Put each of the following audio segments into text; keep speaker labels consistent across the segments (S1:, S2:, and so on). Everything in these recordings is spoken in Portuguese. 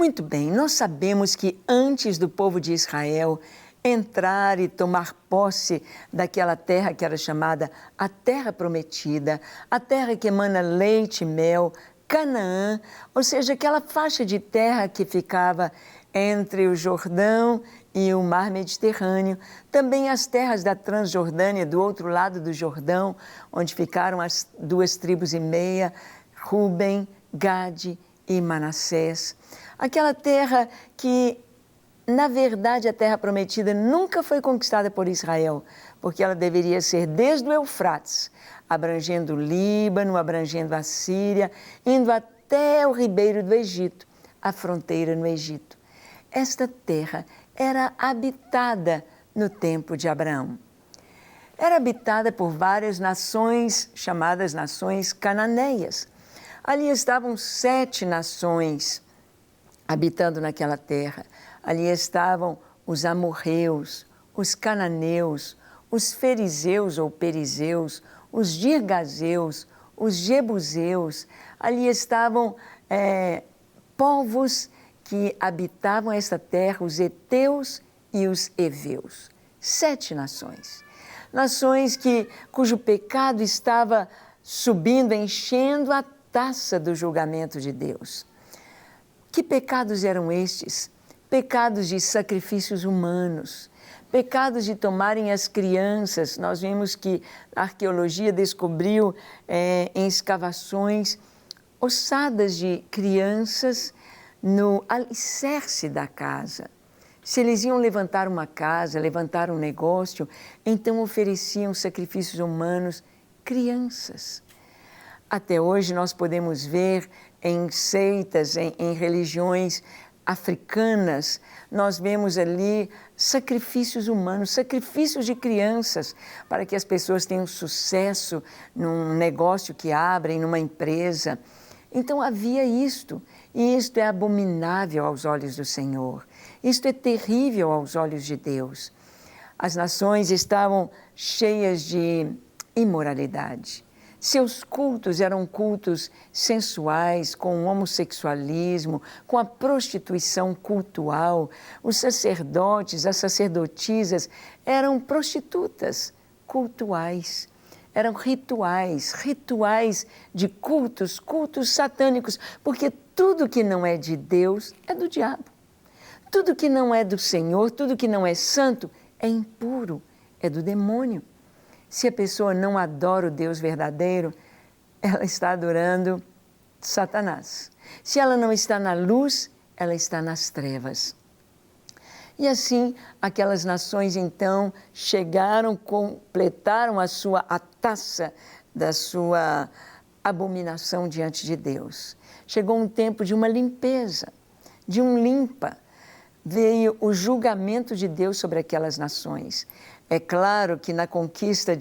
S1: Muito bem, nós sabemos que antes do povo de Israel entrar e tomar posse daquela terra que era chamada a Terra Prometida, a terra que emana leite e mel, Canaã, ou seja, aquela faixa de terra que ficava entre o Jordão e o Mar Mediterrâneo, também as terras da Transjordânia, do outro lado do Jordão, onde ficaram as 2,5 tribos, Ruben, Gade e Manassés. Aquela terra que, na verdade, a Terra Prometida nunca foi conquistada por Israel, porque ela deveria ser desde o Eufrates, abrangendo o Líbano, abrangendo a Síria, indo até o ribeiro do Egito, a fronteira no Egito. Esta terra era habitada no tempo de Abraão. Era habitada por várias nações, chamadas nações cananeias. Ali estavam 7 nações habitando naquela terra. Ali estavam os amorreus, os cananeus, os ferizeus ou perizeus, os girgazeus, os jebuseus. Ali estavam povos que habitavam esta terra, os heteus e os heveus. 7 nações. Nações cujo pecado estava subindo, enchendo a taça do julgamento de Deus. Que pecados eram estes? Pecados de sacrifícios humanos, pecados de tomarem as crianças. Nós vimos que a arqueologia descobriu em escavações ossadas de crianças no alicerce da casa. Se eles iam levantar uma casa, levantar um negócio, então ofereciam sacrifícios humanos, crianças. Até hoje nós podemos ver em seitas, em religiões africanas, nós vemos ali sacrifícios humanos, sacrifícios de crianças, para que as pessoas tenham sucesso num negócio que abrem, numa empresa. Então havia isto, e isto é abominável aos olhos do Senhor. Isto é terrível aos olhos de Deus. As nações estavam cheias de imoralidade. Seus cultos eram cultos sensuais, com o homossexualismo, com a prostituição cultual. Os sacerdotes, as sacerdotisas eram prostitutas cultuais. Eram rituais de cultos satânicos, porque tudo que não é de Deus é do diabo. Tudo que não é do Senhor, tudo que não é santo, é impuro, é do demônio. Se a pessoa não adora o Deus verdadeiro, ela está adorando Satanás. Se ela não está na luz, ela está nas trevas. E assim, aquelas nações então chegaram, completaram a taça da sua abominação diante de Deus. Chegou um tempo de uma limpeza, de um limpa. Veio o julgamento de Deus sobre aquelas nações. É claro que na conquista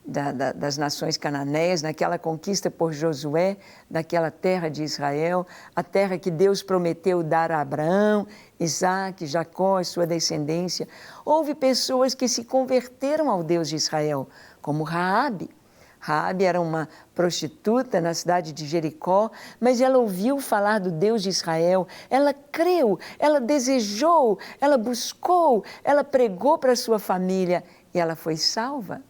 S1: das nações cananeias, naquela conquista por Josué, daquela terra de Israel, a terra que Deus prometeu dar a Abraão, Isaque, Jacó, sua descendência, houve pessoas que se converteram ao Deus de Israel, como Raabe. Raabe era uma prostituta na cidade de Jericó, mas ela ouviu falar do Deus de Israel, ela creu, ela desejou, ela buscou, ela pregou para a sua família e ela foi salva.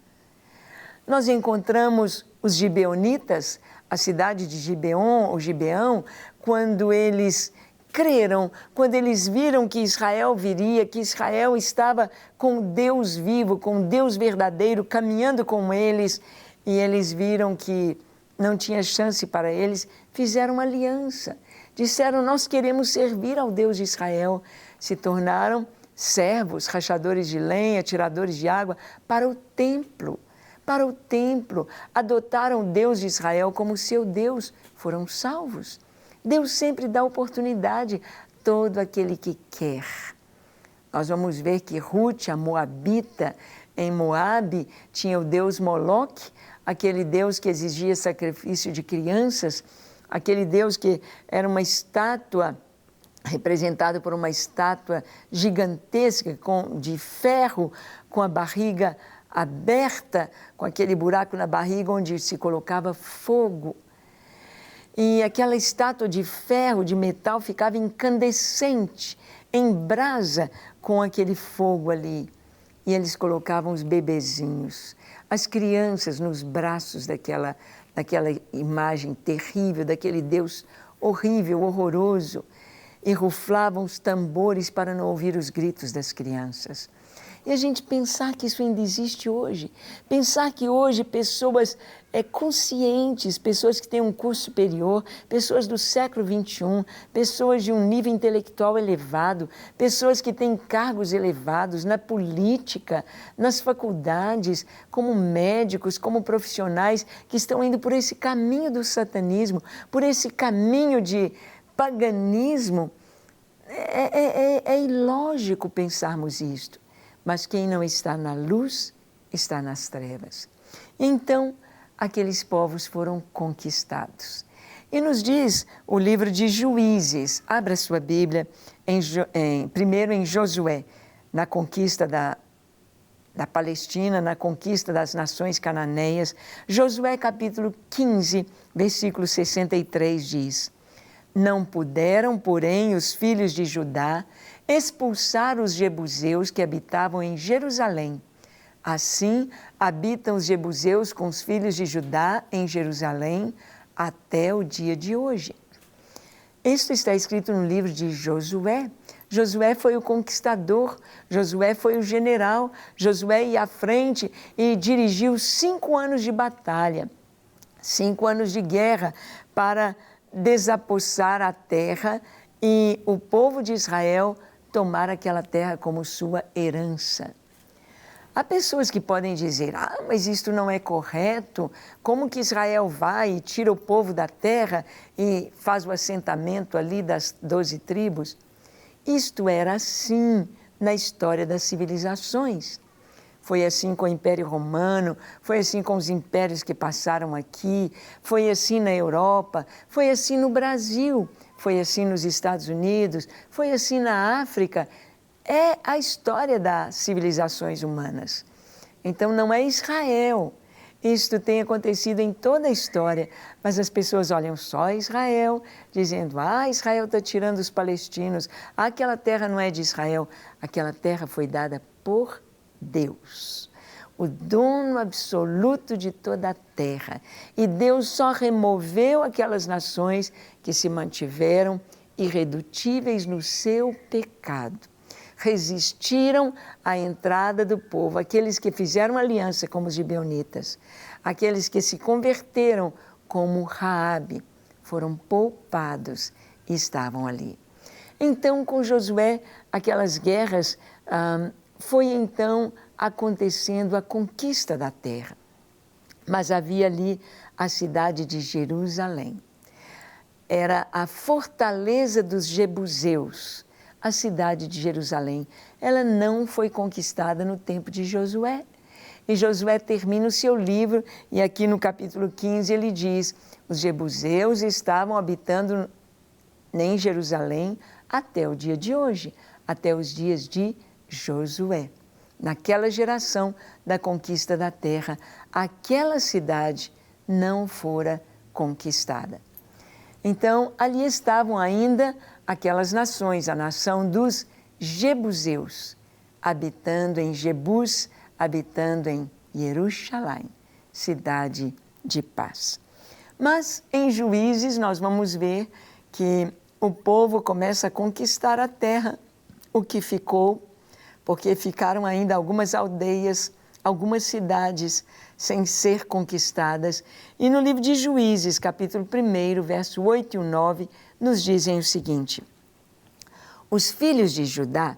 S1: Nós encontramos os gibeonitas, a cidade de Gibeon, ou Gibeão, quando eles creram, quando eles viram que Israel viria, que Israel estava com Deus vivo, com Deus verdadeiro, caminhando com eles, e eles viram que não tinha chance para eles, fizeram uma aliança. Disseram, nós queremos servir ao Deus de Israel. Se tornaram servos, rachadores de lenha, tiradores de água, para o templo. Para o templo. Adotaram o Deus de Israel como seu Deus. Foram salvos. Deus sempre dá oportunidade a todo aquele que quer. Nós vamos ver que Ruth, a moabita, em Moabe, tinha o deus Moloque, aquele deus que exigia sacrifício de crianças, aquele deus que era uma estátua, representado por uma estátua gigantesca de ferro, com a barriga aberta, com aquele buraco na barriga onde se colocava fogo. e aquela estátua de ferro, de metal, ficava incandescente, em brasa com aquele fogo ali. E eles colocavam os bebezinhos, as crianças nos braços daquela imagem terrível, daquele Deus horrível, horroroso, e ruflavam os tambores para não ouvir os gritos das crianças. E a gente pensar que isso ainda existe hoje, pensar que hoje pessoas conscientes, pessoas que têm um curso superior, pessoas do século XXI, pessoas de um nível intelectual elevado, pessoas que têm cargos elevados na política, nas faculdades, como médicos, como profissionais, que estão indo por esse caminho do satanismo, por esse caminho de paganismo. É ilógico pensarmos isto. Mas quem não está na luz, está nas trevas. Então, aqueles povos foram conquistados. E nos diz o livro de Juízes, abra sua Bíblia, primeiro em Josué, na conquista da Palestina, na conquista das nações cananeias. Josué capítulo 15, versículo 63 diz: Não puderam, porém, os filhos de Judá expulsar os jebuseus que habitavam em Jerusalém. Assim, habitam os jebuseus com os filhos de Judá em Jerusalém até o dia de hoje. Isto está escrito no livro de Josué. Josué foi o conquistador, Josué foi o general, Josué ia à frente e dirigiu 5 anos de batalha, 5 anos de guerra para desapossar a terra e o povo de Israel tomar aquela terra como sua herança. Há pessoas que podem dizer, mas isto não é correto, como que Israel vai e tira o povo da terra e faz o assentamento ali das 12 tribos? Isto era assim na história das civilizações. Foi assim com o Império Romano, foi assim com os impérios que passaram aqui, foi assim na Europa, foi assim no Brasil, foi assim nos Estados Unidos, foi assim na África. É a história das civilizações humanas. Então não é Israel. Isto tem acontecido em toda a história, mas as pessoas olham só Israel, dizendo, Israel está tirando os palestinos, aquela terra não é de Israel, aquela terra foi dada por Deus, o dono absoluto de toda a terra. E Deus só removeu aquelas nações que se mantiveram irredutíveis no seu pecado. Resistiram à entrada do povo, aqueles que fizeram aliança como os gibeonitas, aqueles que se converteram como Raabe, foram poupados e estavam ali. Então, com Josué, aquelas guerras, foi então acontecendo a conquista da terra. Mas havia ali a cidade de Jerusalém. Era a fortaleza dos jebuseus, a cidade de Jerusalém. Ela não foi conquistada no tempo de Josué. E Josué termina o seu livro e aqui no capítulo 15 ele diz, os jebuseus estavam habitando em Jerusalém até o dia de hoje, até os dias de Josué. Naquela geração da conquista da terra, aquela cidade não fora conquistada. Então, ali estavam ainda aquelas nações, a nação dos jebuseus, habitando em Jebus, habitando em Jerusalém, cidade de paz. Mas em Juízes nós vamos ver que o povo começa a conquistar a terra, o que ficou, porque ficaram ainda algumas aldeias, algumas cidades sem ser conquistadas. E no livro de Juízes, capítulo 1, verso 8 e 9, nos dizem o seguinte: os filhos de Judá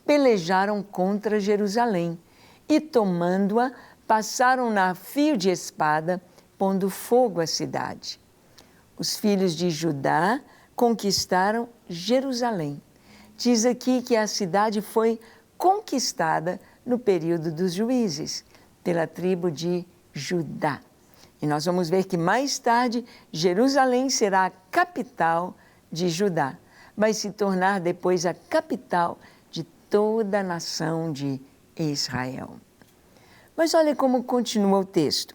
S1: pelejaram contra Jerusalém e, tomando-a, passaram-na a fio de espada, pondo fogo à cidade. Os filhos de Judá conquistaram Jerusalém. Diz aqui que a cidade foi conquistada no período dos juízes, pela tribo de Judá. E nós vamos ver que mais tarde Jerusalém será a capital de Judá. Vai se tornar depois a capital de toda a nação de Israel. Mas olha como continua o texto.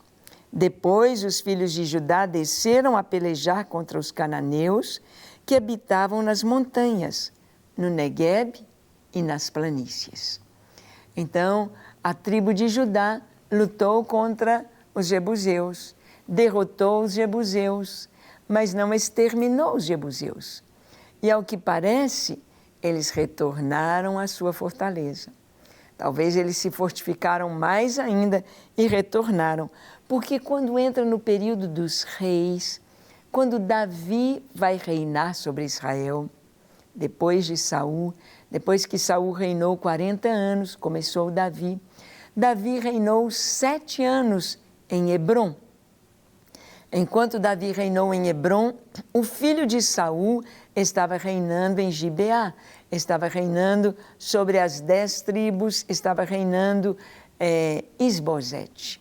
S1: Depois os filhos de Judá desceram a pelejar contra os cananeus que habitavam nas montanhas, no Negueb e nas planícies. Então, a tribo de Judá lutou contra os jebuseus, derrotou os jebuseus, mas não exterminou os jebuseus. E ao que parece, eles retornaram à sua fortaleza. Talvez eles se fortificaram mais ainda e retornaram, porque quando entra no período dos reis, quando Davi vai reinar sobre Israel, depois de Saul, depois que Saul reinou 40 anos, começou Davi. Davi reinou 7 anos em Hebrom. Enquanto Davi reinou em Hebrom, o filho de Saul estava reinando em Gibeá, estava reinando sobre as 10 tribos, estava reinando Isbosete.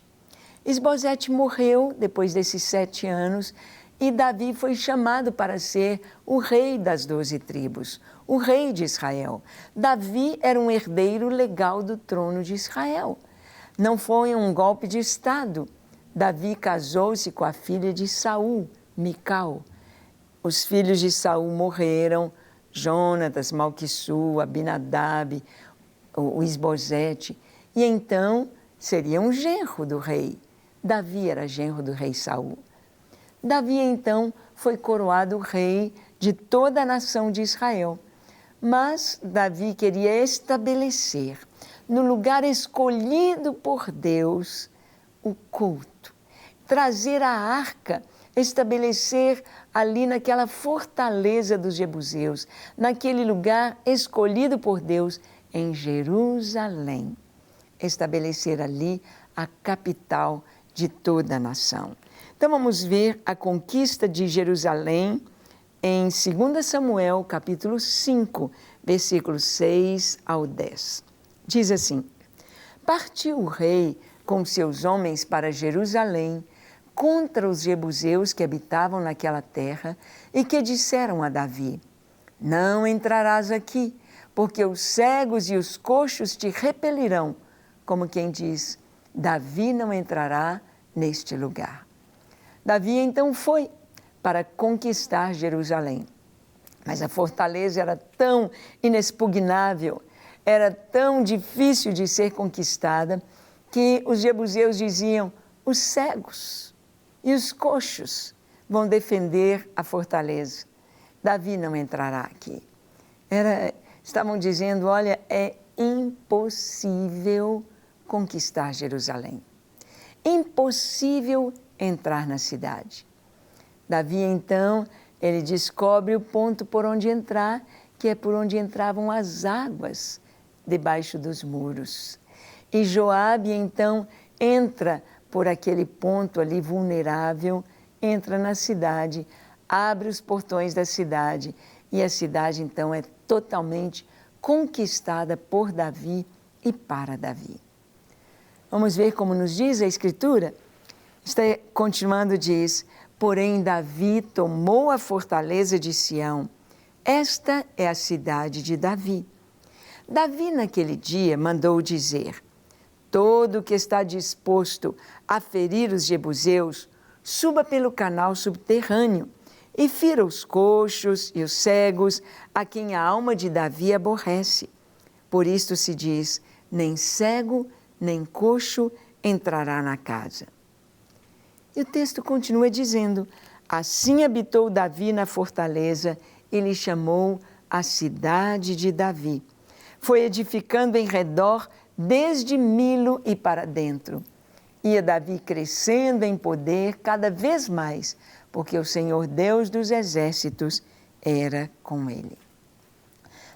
S1: Isbosete morreu depois desses 7 anos e Davi foi chamado para ser o rei das 12 tribos, o rei de Israel. Davi era um herdeiro legal do trono de Israel. Não foi um golpe de estado. Davi casou-se com a filha de Saul, Mical. Os filhos de Saul morreram, Jonatas, Malquissu, Abinadab, o Isbosete, e então seria um genro do rei. Davi era genro do rei Saul. Davi então foi coroado rei de toda a nação de Israel. Mas Davi queria estabelecer no lugar escolhido por Deus o culto, trazer a arca, estabelecer ali naquela fortaleza dos jebuseus, naquele lugar escolhido por Deus em Jerusalém, estabelecer ali a capital de toda a nação. Então vamos ver a conquista de Jerusalém em 2 Samuel, capítulo 5, versículos 6 ao 10. Diz assim: Partiu o rei com seus homens para Jerusalém contra os jebuseus que habitavam naquela terra e que disseram a Davi: Não entrarás aqui, porque os cegos e os coxos te repelirão, como quem diz: Davi não entrará neste lugar. Davi então foi para conquistar Jerusalém. Mas a fortaleza era tão inexpugnável, era tão difícil de ser conquistada, que os jebuseus diziam: os cegos e os coxos vão defender a fortaleza. Davi não entrará aqui. Estavam dizendo: olha, é impossível conquistar Jerusalém. Impossível entrar na cidade. Davi, então, ele descobre o ponto por onde entrar, que é por onde entravam as águas debaixo dos muros. E Joabe, então, entra por aquele ponto ali vulnerável, entra na cidade, abre os portões da cidade e a cidade, então, é totalmente conquistada por Davi e para Davi. Vamos ver como nos diz a Escritura? Continuando, diz: Porém, Davi tomou a fortaleza de Sião. Esta é a cidade de Davi. Davi, naquele dia, mandou dizer: Todo que está disposto a ferir os jebuseus, suba pelo canal subterrâneo e fira os coxos e os cegos, a quem a alma de Davi aborrece. Por isto se diz: nem cego, nem coxo entrará na casa. E o texto continua dizendo: Assim habitou Davi na fortaleza e lhe chamou a cidade de Davi. Foi edificando em redor desde Milo e para dentro. Ia Davi crescendo em poder cada vez mais, porque o Senhor Deus dos exércitos era com ele.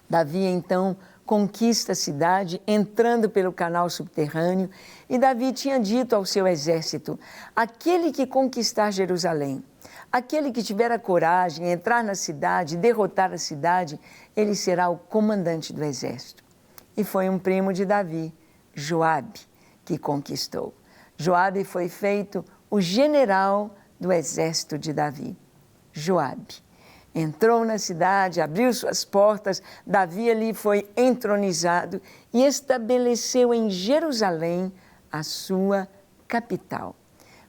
S1: Davi, então, conquista a cidade, entrando pelo canal subterrâneo, e Davi tinha dito ao seu exército: aquele que conquistar Jerusalém, aquele que tiver a coragem, entrar na cidade, derrotar a cidade, ele será o comandante do exército. E foi um primo de Davi, Joabe, que conquistou. Joabe foi feito o general do exército de Davi. Joabe entrou na cidade, abriu suas portas, Davi ali foi entronizado e estabeleceu em Jerusalém a sua capital.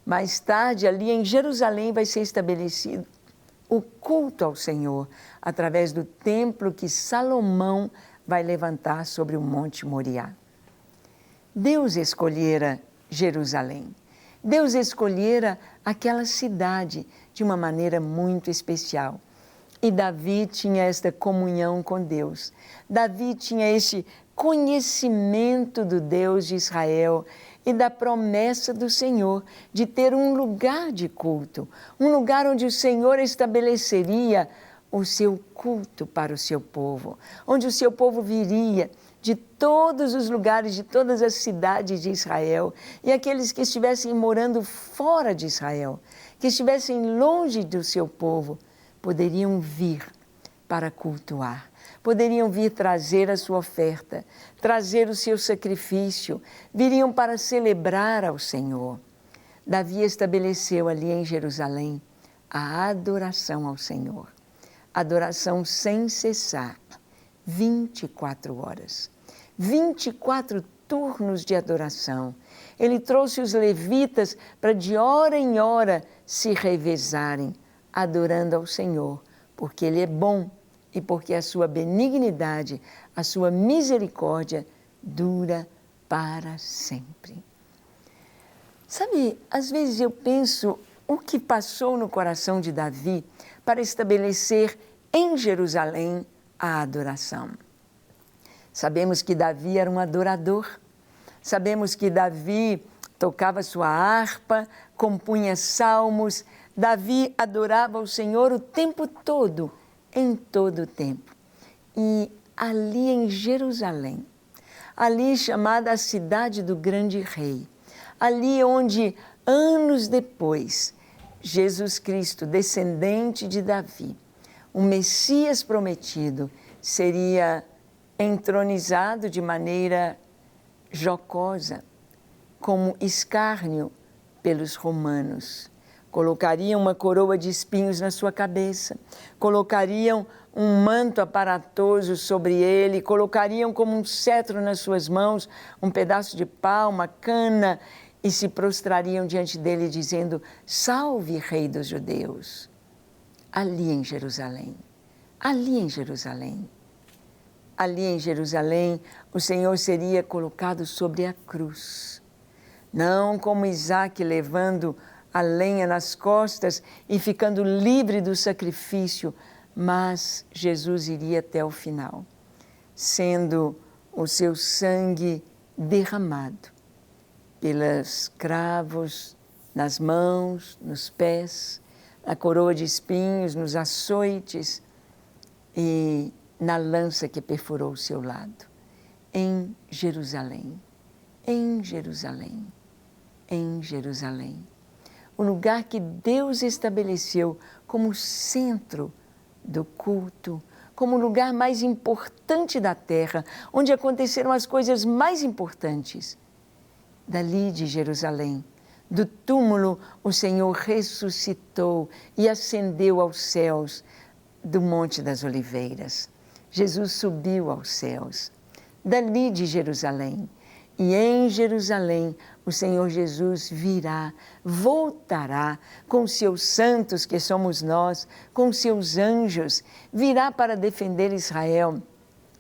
S1: Mais tarde, ali em Jerusalém, vai ser estabelecido o culto ao Senhor, através do templo que Salomão vai levantar sobre o Monte Moriá. Deus escolhera Jerusalém. Deus escolhera aquela cidade de uma maneira muito especial. E Davi tinha esta comunhão com Deus. Davi tinha este conhecimento do Deus de Israel e da promessa do Senhor de ter um lugar de culto, um lugar onde o Senhor estabeleceria o seu culto para o seu povo, onde o seu povo viria de todos os lugares, de todas as cidades de Israel, e aqueles que estivessem morando fora de Israel, que estivessem longe do seu povo, poderiam vir para cultuar, poderiam vir trazer a sua oferta, trazer o seu sacrifício, viriam para celebrar ao Senhor. Davi estabeleceu ali em Jerusalém a adoração ao Senhor, adoração sem cessar, 24 horas, 24 turnos de adoração. Ele trouxe os levitas para de hora em hora se revezarem, adorando ao Senhor, porque Ele é bom e porque a sua benignidade, a sua misericórdia dura para sempre. Sabe, às vezes eu penso o que passou no coração de Davi para estabelecer em Jerusalém a adoração. Sabemos que Davi era um adorador, sabemos que Davi tocava sua harpa, compunha salmos. Davi adorava o Senhor o tempo todo, em todo o tempo. E ali em Jerusalém, ali chamada a cidade do grande rei, ali onde, anos depois, Jesus Cristo, descendente de Davi, o Messias prometido, seria entronizado de maneira jocosa, como escárnio pelos romanos. Colocariam uma coroa de espinhos na sua cabeça, colocariam um manto aparatoso sobre ele, colocariam como um cetro nas suas mãos um pedaço de pau, uma cana, e se prostrariam diante dele dizendo: salve, Rei dos Judeus. Ali em Jerusalém, ali em Jerusalém, ali em Jerusalém, o Senhor seria colocado sobre a cruz. Não como Isaac levando a lenha nas costas e ficando livre do sacrifício, mas Jesus iria até o final, sendo o seu sangue derramado pelos cravos nas mãos, nos pés, na coroa de espinhos, nos açoites e na lança que perfurou o seu lado, em Jerusalém, em Jerusalém, em Jerusalém. O lugar que Deus estabeleceu como centro do culto, como o lugar mais importante da terra, onde aconteceram as coisas mais importantes. Dali de Jerusalém, do túmulo, o Senhor ressuscitou e ascendeu aos céus do Monte das Oliveiras. Jesus subiu aos céus, dali de Jerusalém. E em Jerusalém, o Senhor Jesus virá, voltará com seus santos, que somos nós, com seus anjos, virá para defender Israel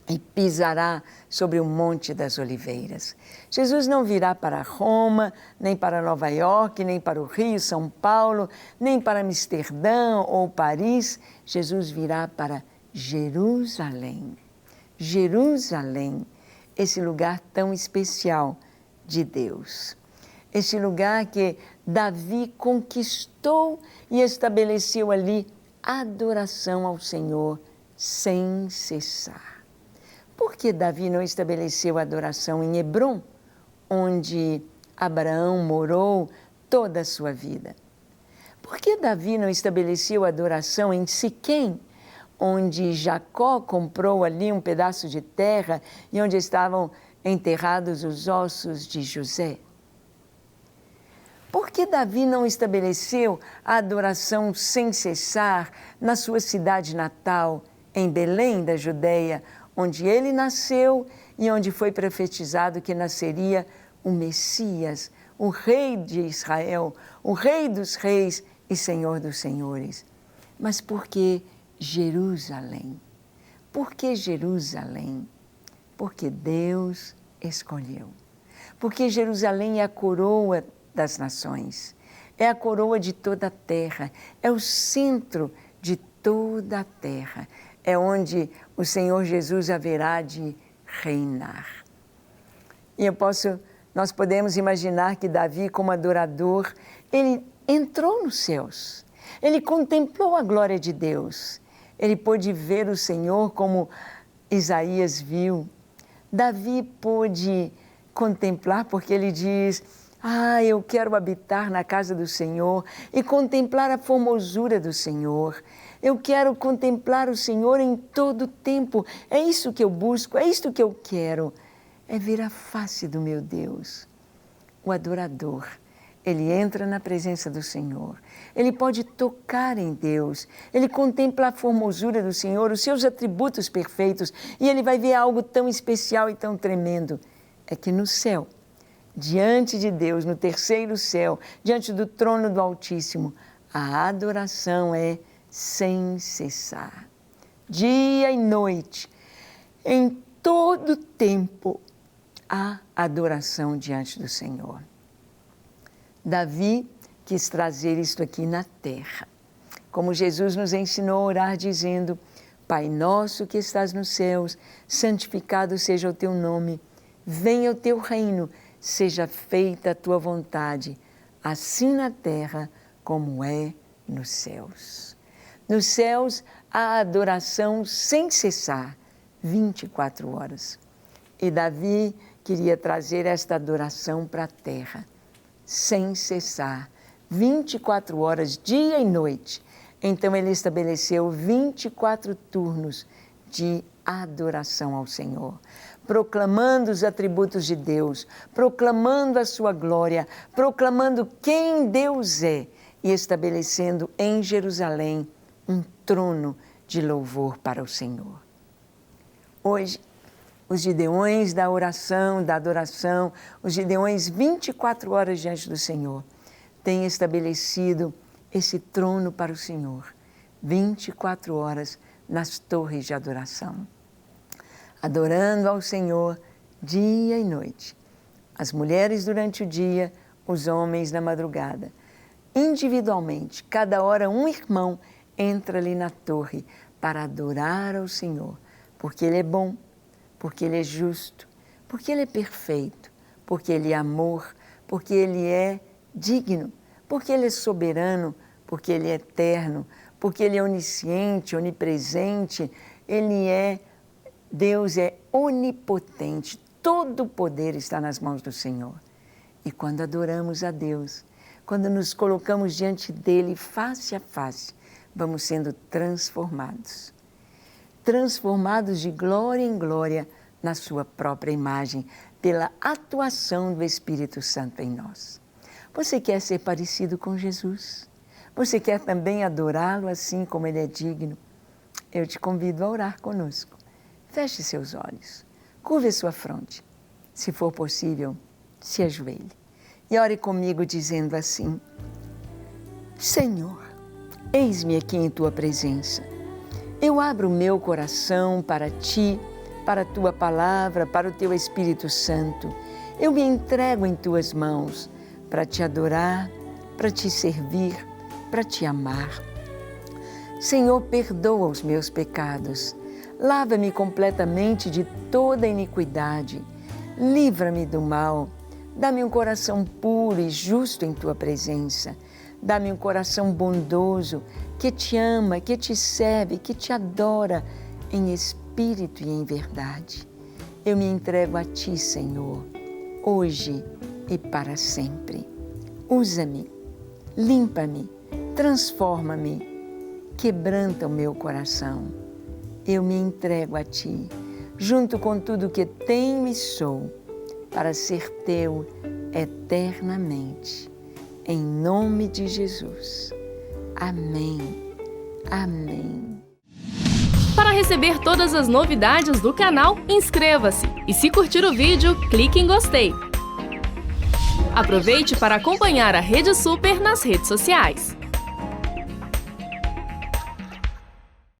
S1: e pisará sobre o Monte das Oliveiras. Jesus não virá para Roma, nem para Nova York, nem para o Rio, São Paulo, nem para Amsterdã ou Paris. Jesus virá para Jerusalém. Jerusalém, esse lugar tão especial de Deus. Esse lugar que Davi conquistou e estabeleceu ali adoração ao Senhor sem cessar. Por que Davi não estabeleceu adoração em Hebrom, onde Abraão morou toda a sua vida? Por que Davi não estabeleceu adoração em Siquém, onde Jacó comprou ali um pedaço de terra e onde estavam enterrados os ossos de José? Por que Davi não estabeleceu a adoração sem cessar na sua cidade natal, em Belém da Judeia, onde ele nasceu e onde foi profetizado que nasceria o Messias, o Rei de Israel, o Rei dos reis e Senhor dos senhores. Mas por que Jerusalém? Por que Jerusalém? Porque Deus escolheu. Porque Jerusalém é a coroa das nações, é a coroa de toda a terra, é o centro de toda a terra, é onde o Senhor Jesus haverá de reinar. E nós podemos imaginar que Davi, como adorador, ele entrou nos céus, ele contemplou a glória de Deus, ele pôde ver o Senhor como Isaías viu. Davi pôde contemplar, porque ele diz: eu quero habitar na casa do Senhor e contemplar a formosura do Senhor. Eu quero contemplar o Senhor em todo o tempo. É isso que eu busco, é isso que eu quero. É ver a face do meu Deus. O adorador, ele entra na presença do Senhor. Ele pode tocar em Deus. Ele contempla a formosura do Senhor, os seus atributos perfeitos. E ele vai ver algo tão especial e tão tremendo. É que no céu, diante de Deus, no terceiro céu, diante do trono do Altíssimo, a adoração é sem cessar. Dia e noite, em todo tempo, há adoração diante do Senhor. Davi quis trazer isto aqui na terra. Como Jesus nos ensinou a orar dizendo: Pai nosso que estás nos céus, santificado seja o teu nome. Venha o teu reino, seja feita a tua vontade, assim na terra como é nos céus. Nos céus há adoração sem cessar, 24 horas. E Davi queria trazer esta adoração para a terra, sem cessar, 24 horas, dia e noite. Então ele estabeleceu 24 turnos de adoração ao Senhor, proclamando os atributos de Deus, proclamando a sua glória, proclamando quem Deus é e estabelecendo em Jerusalém um trono de louvor para o Senhor. Hoje, os gideões da oração, da adoração, os gideões 24 horas diante do Senhor, têm estabelecido esse trono para o Senhor, 24 horas nas torres de adoração, adorando ao Senhor dia e noite. As mulheres durante o dia, os homens na madrugada. Individualmente, cada hora um irmão entra ali na torre para adorar ao Senhor, porque Ele é bom, porque Ele é justo, porque Ele é perfeito, porque Ele é amor, porque Ele é digno, porque Ele é soberano, porque Ele é eterno, porque Ele é onisciente, onipresente, Deus é onipotente, todo o poder está nas mãos do Senhor. E quando adoramos a Deus, quando nos colocamos diante dEle face a face, vamos sendo transformados. Transformados de glória em glória na sua própria imagem, pela atuação do Espírito Santo em nós. Você quer ser parecido com Jesus? Você quer também adorá-lo assim como Ele é digno? Eu te convido a orar conosco. Feche seus olhos, curve a sua fronte. Se for possível, se ajoelhe e ore comigo dizendo assim: Senhor, eis-me aqui em Tua presença. Eu abro o meu coração para Ti, para a Tua palavra, para o Teu Espírito Santo. Eu me entrego em Tuas mãos para Te adorar, para Te servir, para Te amar. Senhor, perdoa os meus pecados. Lava-me completamente de toda iniquidade. Livra-me do mal. Dá-me um coração puro e justo em Tua presença. Dá-me um coração bondoso, que Te ama, que Te serve, que Te adora em espírito e em verdade. Eu me entrego a Ti, Senhor, hoje e para sempre. Usa-me, limpa-me, transforma-me, quebranta o meu coração. Eu me entrego a Ti, junto com tudo que tenho e sou, para ser Teu eternamente. Em nome de Jesus. Amém. Amém.
S2: Para receber todas as novidades do canal, inscreva-se. E se curtir o vídeo, clique em gostei. Aproveite para acompanhar a Rede Super nas redes sociais.